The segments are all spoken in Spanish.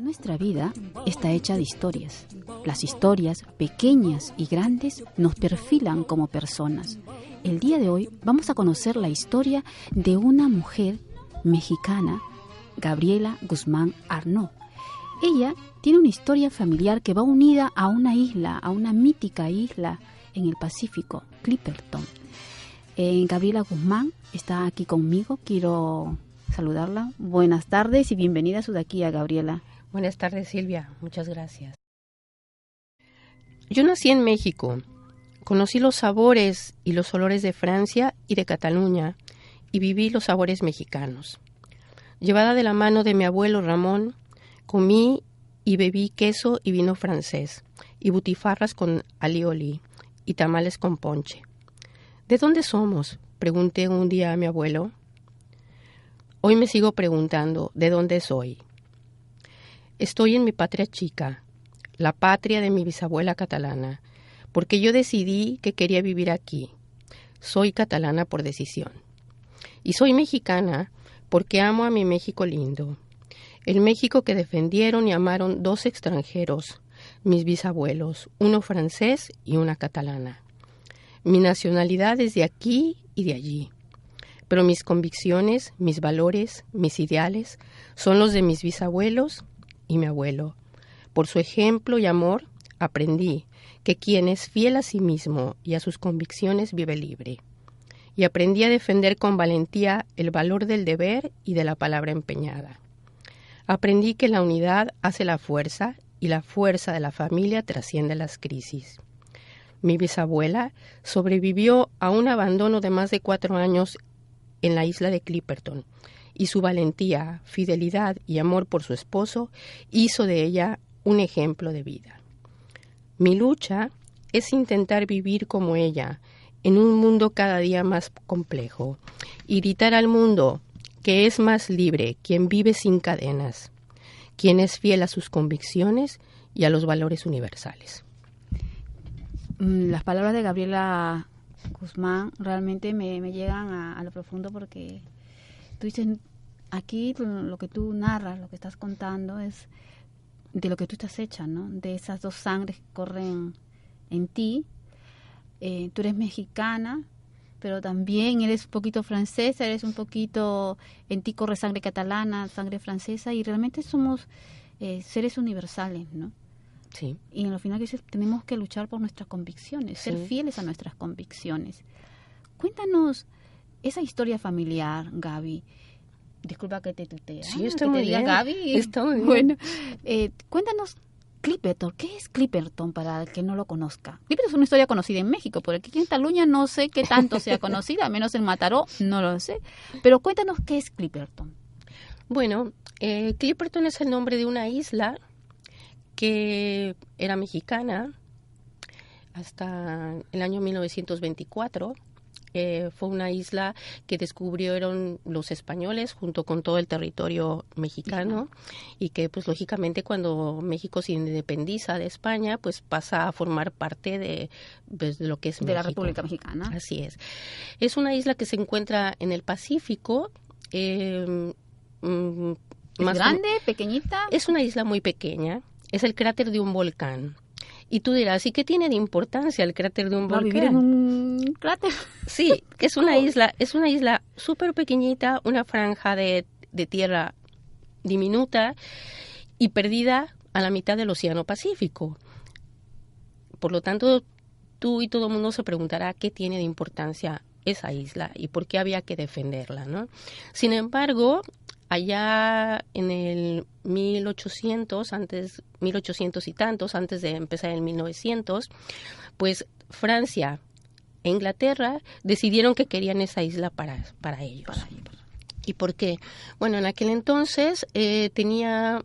Nuestra vida está hecha de historias. Las historias, pequeñas y grandes, nos perfilan como personas. El día de hoy vamos a conocer la historia de una mujer mexicana, Gabriela Guzmán Arnaud. Ella tiene una historia familiar que va unida a una isla, a una mítica isla en el Pacífico, Clipperton. Gabriela Guzmán está aquí conmigo. Quiero saludarla. Buenas tardes y bienvenida a Sudaquía, Gabriela. Buenas tardes, Silvia. Muchas gracias. Yo nací en México. Conocí los sabores y los olores de Francia y de Cataluña y viví los sabores mexicanos. Llevada de la mano de mi abuelo Ramón, comí y bebí queso y vino francés y butifarras con alioli y tamales con ponche. ¿De dónde somos?, pregunté un día a mi abuelo. Hoy me sigo preguntando, ¿de dónde soy? Estoy en mi patria chica, la patria de mi bisabuela catalana, porque yo decidí que quería vivir aquí. Soy catalana por decisión. Y soy mexicana porque amo a mi México lindo, el México que defendieron y amaron dos extranjeros, mis bisabuelos, uno francés y una catalana. Mi nacionalidad es de aquí y de allí, pero mis convicciones, mis valores, mis ideales son los de mis bisabuelos y mi abuelo. Por su ejemplo y amor aprendí que quien es fiel a sí mismo y a sus convicciones vive libre. Y aprendí a defender con valentía el valor del deber y de la palabra empeñada. Aprendí que la unidad hace la fuerza y la fuerza de la familia trasciende las crisis. Mi bisabuela sobrevivió a un abandono de más de 4 años en la isla de Clipperton y su valentía, fidelidad y amor por su esposo hizo de ella un ejemplo de vida. Mi lucha es intentar vivir como ella en un mundo cada día más complejo y gritar al mundo que es más libre quien vive sin cadenas, quien es fiel a sus convicciones y a los valores universales. Las palabras de Gabriela Guzmán realmente me llegan a lo profundo, porque tú dices, aquí lo que tú narras, lo que estás contando es de lo que tú estás hecha, ¿no? De esas dos sangres que corren en ti. Tú eres mexicana, pero también eres un poquito francesa, eres un poquito, en ti corre sangre catalana, sangre francesa, y realmente somos seres universales, ¿no? Sí. Y en lo final tenemos que luchar por nuestras convicciones, ser fieles a nuestras convicciones. Cuéntanos esa historia familiar, Gaby. Disculpa que te tutee. Sí, está muy bien. Gaby. Está muy bien. Bueno, cuéntanos Clipperton. ¿Qué es Clipperton para el que no lo conozca? Clipperton es una historia conocida en México, porque aquí en Cataluña no sé qué tanto sea conocida, al menos en Mataró no lo sé. Pero cuéntanos qué es Clipperton. Bueno, Clipperton es el nombre de una isla que era mexicana hasta el año 1924. Fue una isla que descubrieron los españoles junto con todo el territorio mexicano y que pues lógicamente cuando México se independiza de España pues pasa a formar parte de lo que es de México. La República Mexicana. Así es. Es una isla que se encuentra en el Pacífico. ¿Es grande, pequeñita? Es una isla muy pequeña. Es el cráter de un volcán. Y tú dirás, ¿y qué tiene de importancia el cráter de un volcán? ¿Vivir en un cráter? Sí, es una isla súper pequeñita, una franja de tierra diminuta y perdida a la mitad del Océano Pacífico. Por lo tanto, tú y todo el mundo se preguntará qué tiene de importancia esa isla y por qué había que defenderla, ¿no? Sin embargo, allá en el 1800 y tantos, antes de empezar el 1900, pues Francia e Inglaterra decidieron que querían esa isla para ellos. ¿Y por qué? Bueno, en aquel entonces tenía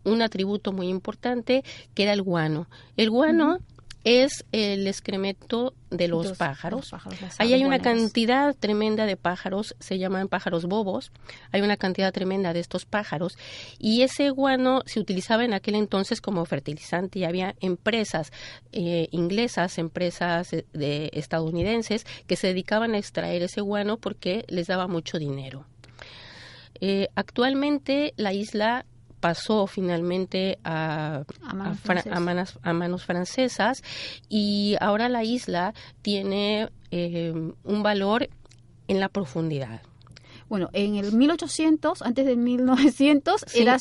un atributo muy importante que era el guano. El guano es el excremento de los pájaros. Ahí hay una cantidad tremenda de pájaros, se llaman pájaros bobos, hay una cantidad tremenda de estos pájaros y ese guano se utilizaba en aquel entonces como fertilizante y había empresas inglesas, empresas estadounidenses que se dedicaban a extraer ese guano porque les daba mucho dinero. Actualmente la isla pasó finalmente a manos francesas, y ahora la isla tiene un valor en la profundidad. Bueno, en el 1800, antes de 1900, Sí. era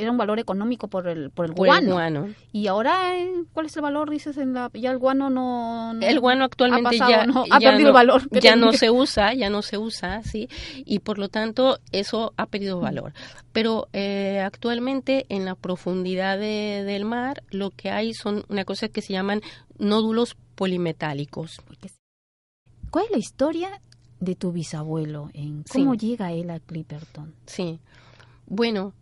un valor económico por el Por el guano. Y ahora, ¿cuál es el valor? Dices, ya el guano no el guano actualmente ha pasado, ha ya perdido no, valor. ya no se usa, sí, y por lo tanto eso ha perdido valor. Pero actualmente en la profundidad del mar lo que hay son una cosa que se llaman nódulos polimetálicos. ¿Cuál es la historia de tu bisabuelo? ¿Cómo Sí. llega él a Clipperton? Sí, bueno,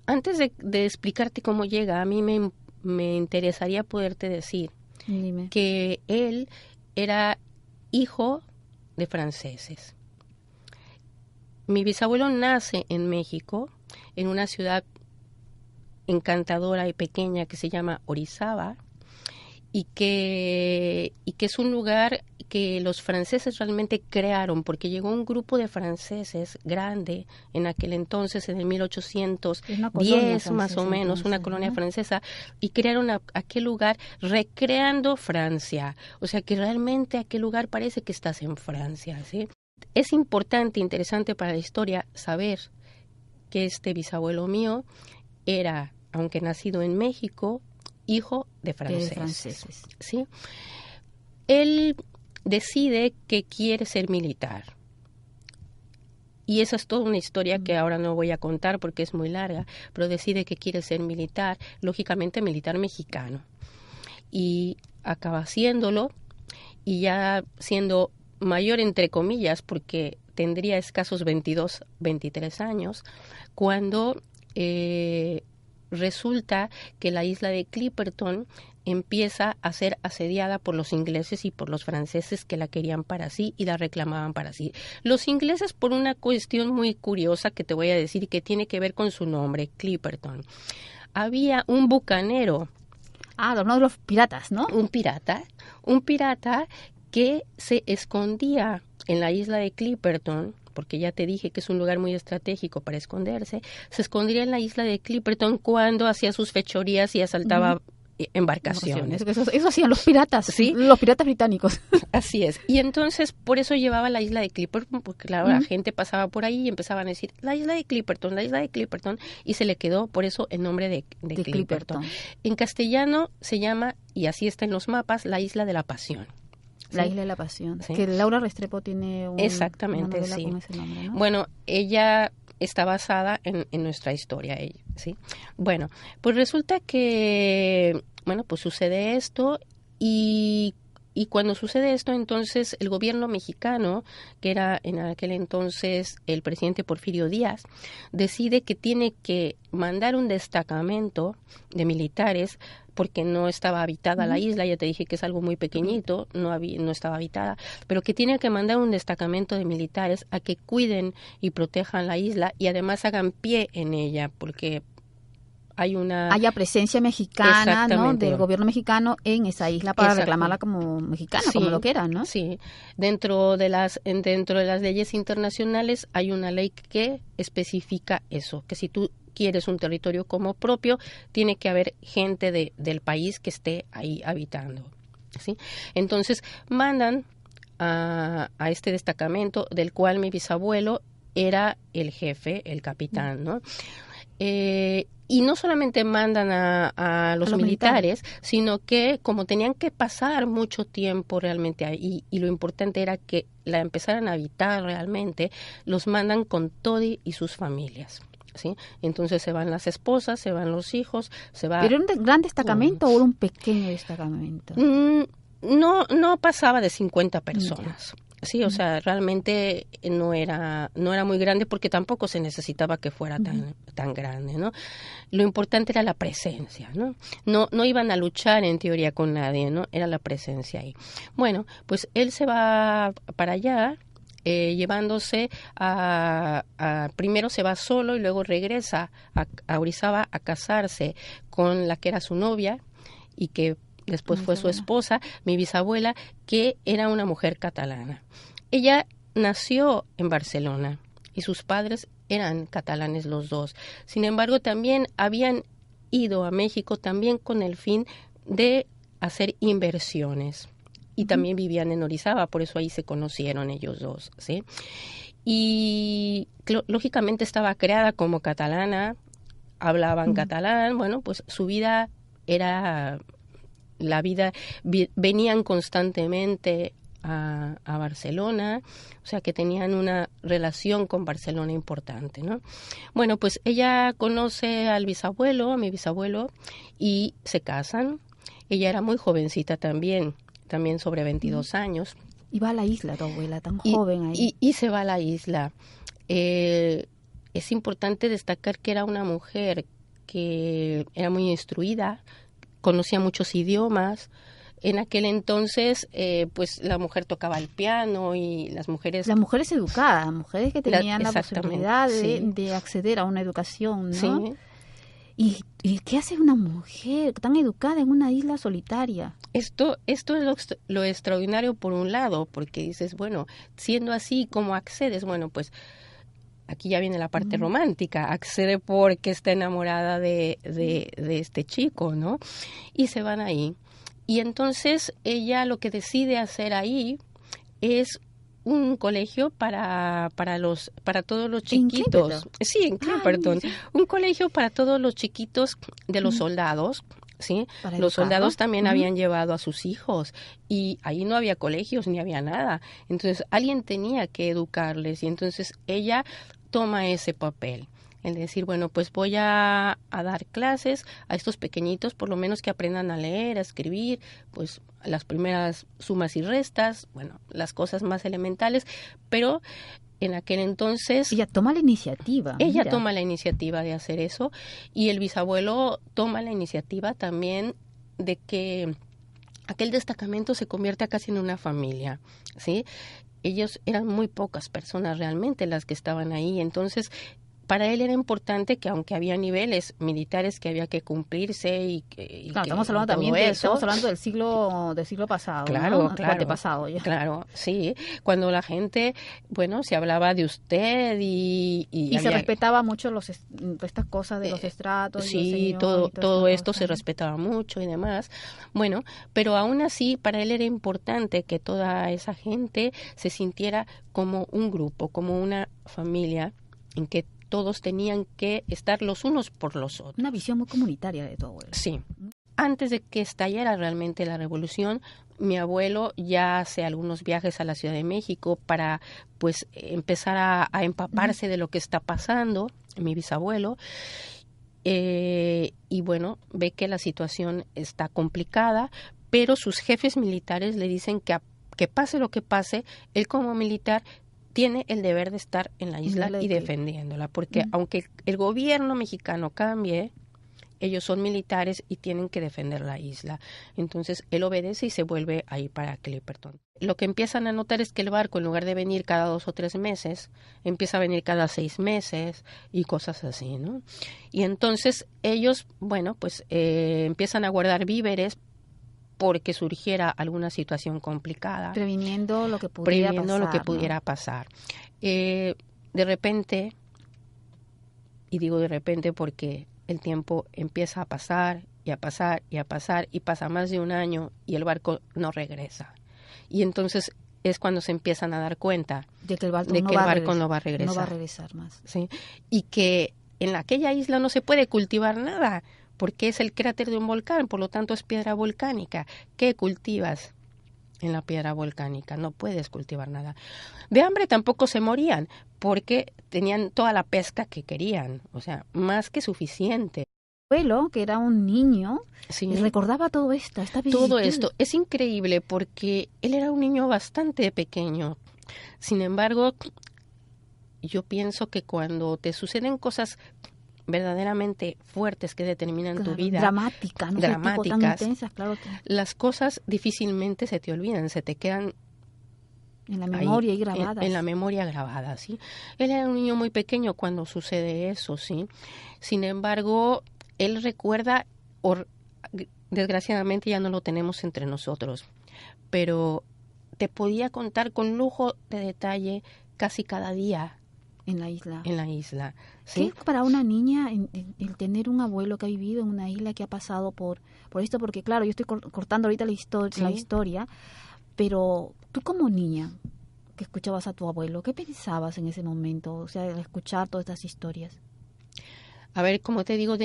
antes de explicarte cómo llega, a mí me interesaría poderte decir Dime. que él era hijo de franceses. Mi bisabuelo nace en México, en una ciudad encantadora y pequeña que se llama Orizaba, y que es un lugar que los franceses realmente crearon, porque llegó un grupo de franceses grande en aquel entonces, en el 1810 más o menos, entonces, una colonia ¿no? francesa, y crearon aquel lugar recreando Francia. O sea que realmente aquel lugar parece que estás en Francia, ¿sí? Es importante, interesante para la historia saber que este bisabuelo mío era, aunque nacido en México, hijo de franceses. ¿Sí? Él decide que quiere ser militar. Y esa es toda una historia que ahora no voy a contar porque es muy larga, pero decide que quiere ser militar, lógicamente militar mexicano. Y acaba haciéndolo, y ya siendo mayor entre comillas, porque tendría escasos 22, 23 años, cuando resulta que la isla de Clipperton empieza a ser asediada por los ingleses y por los franceses que la querían para sí y la reclamaban para sí. Los ingleses por una cuestión muy curiosa que te voy a decir y que tiene que ver con su nombre, Clipperton. Había un bucanero. Uno de los piratas, ¿no? Un pirata que se escondía en la isla de Clipperton, porque ya te dije que es un lugar muy estratégico para esconderse, se escondía en la isla de Clipperton cuando hacía sus fechorías y asaltaba embarcaciones. Eso hacían los piratas, ¿Sí? Los piratas británicos. Así es. Y entonces, por eso llevaba la isla de Clipperton, porque claro, la gente pasaba por ahí y empezaban a decir, la isla de Clipperton, y se le quedó por eso el nombre de Clipperton. En castellano se llama, y así está en los mapas, la Isla de la Pasión. ¿Sí? La Isla de la Pasión. ¿Sí? Que Laura Restrepo tiene exactamente, una novela sí. con ese nombre, ¿no? Bueno, ella está basada en nuestra historia, ¿sí? Bueno, pues resulta que, bueno, pues sucede esto, y cuando sucede esto, entonces el gobierno mexicano, que era en aquel entonces el presidente Porfirio Díaz, decide que tiene que mandar un destacamento de militares porque no estaba habitada la isla, ya te dije que es algo muy pequeñito, no estaba habitada, pero que tiene que mandar un destacamento de militares a que cuiden y protejan la isla y además hagan pie en ella, porque haya presencia mexicana, ¿no? Del gobierno mexicano en esa isla para reclamarla como mexicana, sí, como lo que era, ¿no? Sí, dentro de las leyes internacionales hay una ley que especifica eso, que si tú quieres un territorio como propio, tiene que haber gente del país que esté ahí habitando, ¿sí? Entonces mandan a este destacamento del cual mi bisabuelo era el jefe, el capitán, ¿no? Y no solamente mandan a los militares, sino que como tenían que pasar mucho tiempo realmente ahí, y lo importante era que la empezaran a habitar realmente, los mandan con todo y sus familias, ¿sí? Entonces se van las esposas, se van los hijos, se va... ¿Pero era un gran destacamento o era un pequeño destacamento? No pasaba de 50 personas. Sí, o sea, realmente no era muy grande porque tampoco se necesitaba que fuera tan grande, ¿no? Lo importante era la presencia, ¿no? No iban a luchar en teoría con nadie, ¿no? Era la presencia ahí. Bueno, pues él se va para allá, llevándose primero se va solo y luego regresa a Orizaba a casarse con la que era su novia y que después fue su esposa, mi bisabuela, que era una mujer catalana. Ella nació en Barcelona y sus padres eran catalanes los dos. Sin embargo, también habían ido a México también con el fin de hacer inversiones. Y también vivían en Orizaba, por eso ahí se conocieron ellos dos, ¿sí? Y lógicamente estaba creada como catalana, hablaban catalán, bueno, pues su vida era la vida, venían constantemente a Barcelona, o sea que tenían una relación con Barcelona importante, ¿no? Bueno, pues ella conoce al bisabuelo, a mi bisabuelo, y se casan. Ella era muy jovencita también sobre 22 años. Y va a la isla tu abuela, tan joven ahí. Y se va a la isla. Es importante destacar que era una mujer que era muy instruida, conocía muchos idiomas. En aquel entonces, pues la mujer tocaba el piano y las mujeres... Las mujeres educadas, mujeres que tenían la posibilidad de acceder a una educación, ¿no? Sí. ¿Y qué hace una mujer tan educada en una isla solitaria? Esto es lo extraordinario por un lado, porque dices, bueno, siendo así, ¿cómo accedes? Bueno, pues aquí ya viene la parte romántica, accede porque está enamorada de este chico, ¿no? Y se van ahí. Y entonces ella lo que decide hacer ahí es un colegio para todos los chiquitos. Sí, en Clipperton. Un colegio para todos los chiquitos de los soldados. ¿Sí? Los soldados también habían llevado a sus hijos y ahí no había colegios ni había nada. Entonces alguien tenía que educarles y entonces ella toma ese papel. El decir, bueno, pues voy a dar clases a estos pequeñitos, por lo menos que aprendan a leer, a escribir, pues las primeras sumas y restas, bueno, las cosas más elementales, pero en aquel entonces... Ella toma la iniciativa. Ella toma la iniciativa de hacer eso y el bisabuelo toma la iniciativa también de que aquel destacamento se convierta casi en una familia, ¿sí? Ellos eran muy pocas personas realmente las que estaban ahí, entonces para él era importante que aunque había niveles militares que había que cumplirse claro, estamos hablando también estamos hablando del siglo pasado, claro, ¿no? claro, antepasado ya. Claro, sí, cuando la gente, bueno, se hablaba de usted y se respetaba mucho estas cosas de los estratos, sí, todo esto se respetaba mucho y demás. Bueno, pero aún así para él era importante que toda esa gente se sintiera como un grupo, como una familia en que todos tenían que estar los unos por los otros. Una visión muy comunitaria de tu abuelo. Sí. Antes de que estallara realmente la revolución, mi abuelo ya hace algunos viajes a la Ciudad de México para pues empezar a empaparse de lo que está pasando, mi bisabuelo. Y bueno, ve que la situación está complicada, pero sus jefes militares le dicen que pase lo que pase, él como militar tiene el deber de estar en la isla y defendiéndola, porque aunque el gobierno mexicano cambie, ellos son militares y tienen que defender la isla. Entonces, él obedece y se vuelve ahí para Clipperton. Lo que empiezan a notar es que el barco, en lugar de venir cada 2 o 3 meses, empieza a venir cada 6 meses y cosas así, ¿no? Y entonces ellos, bueno, pues empiezan a guardar víveres porque surgiera alguna situación complicada. Previniendo lo que pudiera pasar. De repente, y digo de repente porque el tiempo empieza a pasar y a pasar y a pasar y pasa más de un año y el barco no regresa. Y entonces es cuando se empiezan a dar cuenta de que el barco no va a regresar. No va a regresar más. ¿Sí? Y que en aquella isla no se puede cultivar nada, porque es el cráter de un volcán, por lo tanto es piedra volcánica. ¿Qué cultivas en la piedra volcánica? No puedes cultivar nada. De hambre tampoco se morían, porque tenían toda la pesca que querían, o sea, más que suficiente. Mi abuelo, que era un niño, sí, recordaba todo esto, esta vicisitud. Todo esto es increíble porque él era un niño bastante pequeño. Sin embargo, yo pienso que cuando te suceden cosas verdaderamente fuertes que determinan tu vida, dramáticas, tan intensas, claro que... las cosas difícilmente se te olvidan, se te quedan en la memoria y grabadas. En la memoria grabada, ¿sí? Él era un niño muy pequeño cuando sucede eso, ¿sí? Sin embargo, él recuerda, desgraciadamente ya no lo tenemos entre nosotros, pero te podía contar con lujo de detalle casi cada día En la isla. En la isla, ¿Qué ¿sí? es para una niña el tener un abuelo que ha vivido en una isla, que ha pasado por esto? Porque claro, yo estoy cortando ahorita la Sí. historia, pero tú como niña que escuchabas a tu abuelo, ¿qué pensabas en ese momento? O sea, al escuchar todas estas historias. A ver, como te digo,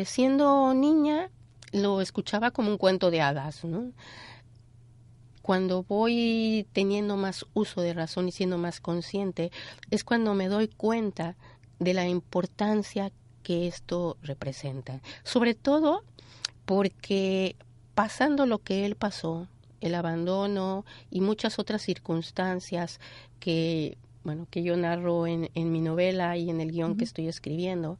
siendo niña lo escuchaba como un cuento de hadas, ¿no? Cuando voy teniendo más uso de razón y siendo más consciente, es cuando me doy cuenta de la importancia que esto representa. Sobre todo porque pasando lo que él pasó, el abandono y muchas otras circunstancias que, bueno, que yo narro en mi novela y en el guión que estoy escribiendo,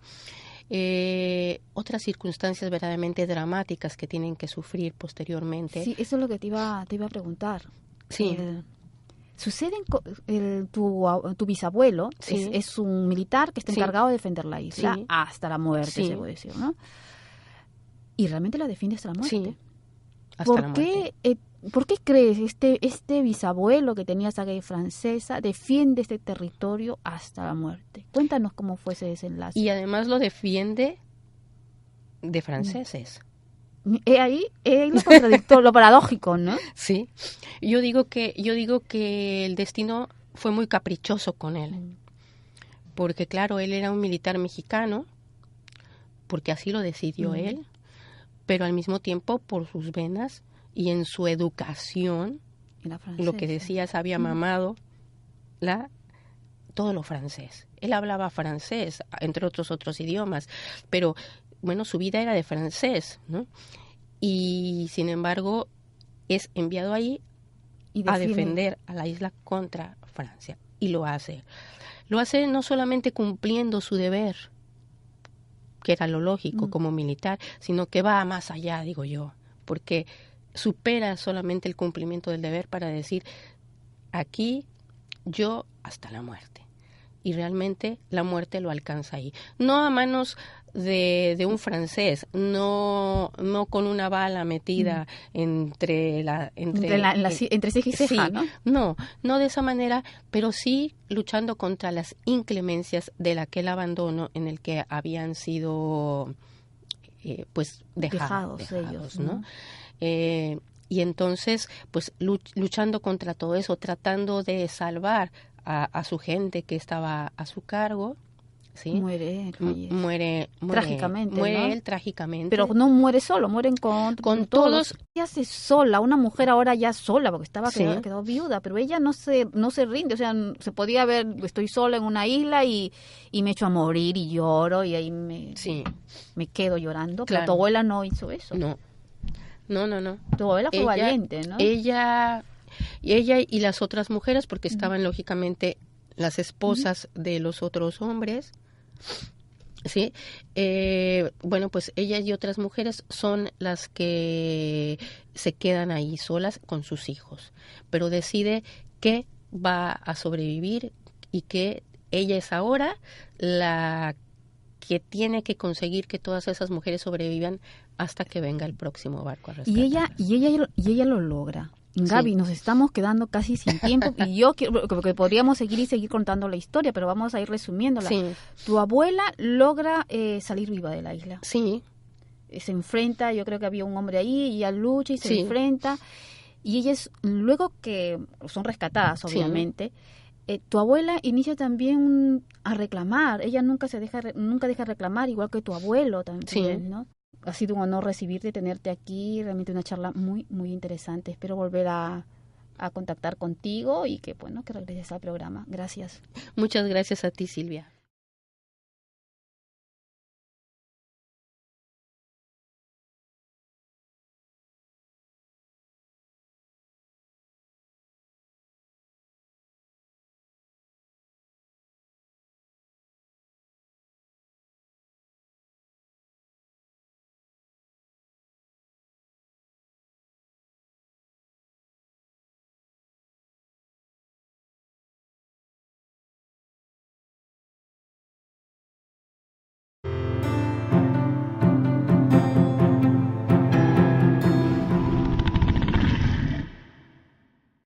otras circunstancias verdaderamente dramáticas que tienen que sufrir posteriormente. Sí, eso es lo que te iba a preguntar. Sí, Suceden tu bisabuelo sí, es un militar que está sí, encargado de defender la isla sí, hasta la muerte, sí, se puede decir, ¿no? Y realmente la defiende hasta la muerte. sí, hasta la muerte. ¿Por qué crees este bisabuelo que tenía esa guerra francesa defiende este territorio hasta la muerte? Cuéntanos cómo fue ese desenlace. Y además lo defiende de franceses. Ahí lo contradictorio, lo paradójico, ¿no? Sí. Yo digo que el destino fue muy caprichoso con él, porque claro, él era un militar mexicano, porque así lo decidió él, pero al mismo tiempo por sus venas y en su educación, Era lo que francesa. decías, había mamado todo lo francés. Él hablaba francés, entre otros idiomas, pero bueno, su vida era de francés, ¿no? Y sin embargo es enviado ahí a defender a la isla contra Francia. Y lo hace. Lo hace no solamente cumpliendo su deber, que era lo lógico como militar, sino que va más allá, digo yo, porque supera solamente el cumplimiento del deber para decir, aquí yo hasta la muerte. Y realmente la muerte lo alcanza ahí. No a manos de un francés, no con una bala metida entre ceja y ceja, sí, ¿no? no de esa manera, pero sí luchando contra las inclemencias de aquel abandono en el que habían sido pues dejados ellos, ¿no? Y entonces, pues luchando contra todo eso, tratando de salvar a su gente que estaba a su cargo, ¿sí? Muere trágicamente, ¿no? Él trágicamente. Pero no muere solo, mueren con todos. Ella se sola, una mujer ahora ya sola, porque quedó viuda, pero ella no se rinde, o sea, se podía ver, estoy sola en una isla y me echo a morir y lloro y ahí me quedo llorando. Claro. Pero tu abuela no hizo eso. No. Tu abuela fue valiente, ¿no? Ella y las otras mujeres, porque estaban lógicamente las esposas de los otros hombres, ¿sí? Bueno, pues ella y otras mujeres son las que se quedan ahí solas con sus hijos, pero decide que va a sobrevivir y que ella es ahora la que tiene que conseguir que todas esas mujeres sobrevivan hasta que venga el próximo barco a rescatarlas. Y ella lo logra. Gaby, nos estamos quedando casi sin tiempo y yo quiero, porque podríamos seguir contando la historia, pero vamos a ir resumiéndola. Sí. Tu abuela logra salir viva de la isla. Sí. Se enfrenta, yo creo que había un hombre ahí, y ella lucha y se enfrenta. Y ellas, luego que son rescatadas, obviamente, tu abuela inicia también a reclamar. Ella nunca deja reclamar, igual que tu abuelo también, ¿no? Ha sido un honor recibirte, tenerte aquí, realmente una charla muy, muy interesante. Espero volver a contactar contigo y que regreses al programa. Gracias. Muchas gracias a ti, Silvia.